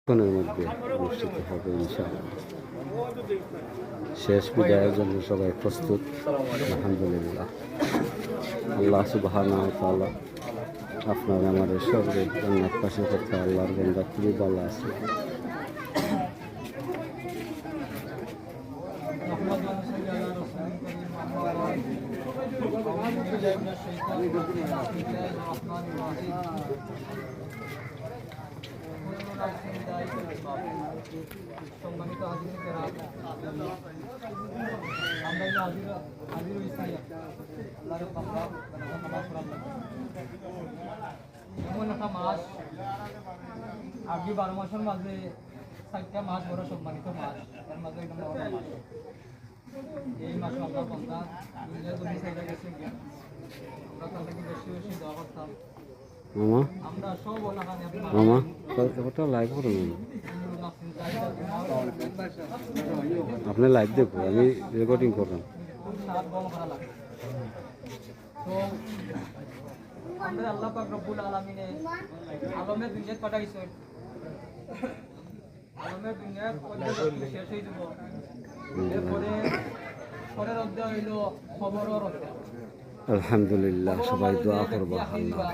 ক্ষণের মধ্যে অনুষ্ঠিত হবে ইনশাআল্লাহ। শেষ বিদায়ের জন্য সবাই প্রস্তুত আলহামদুলিল্লাহ। আল্লাহ সুবহানাহু ওয়া তাআলা আপনার আমাদের সবরে জান্নাত পাশে করতে আল্লাহর বান্দা খুবই ভালো আছে। সম্মানিত হাজির এমন একটা মাস আপনি 12 মাসের মাঝে 4টা মাস বড় সম্মানিত মাস, এর মাঝে একটা বড় মাস। এই মাসে আমরা বন্ধা দুনিয়া জমি সাইডে গেছে, আমরা তাদেরকে বেশি বেশি দোয়া করতাম। আমরা সব ওলাখানে ওটা লাইভ করুন, আপনি লাইভ দেখুন, আমি রেকর্ডিং করলাম। তো আমরা আল্লাহ পাক রব্বুল আলামিনে আলমের দুনিয়াত পাঠাইছে, আলমের দুনিয়ার শেষ হয়ে যাব। এরপরে পরের অধ্যায় হইল খবরের অধ্যায়। আলহামদুলিল্লাহ, সবাই দোয়া করবো আল্লাহ।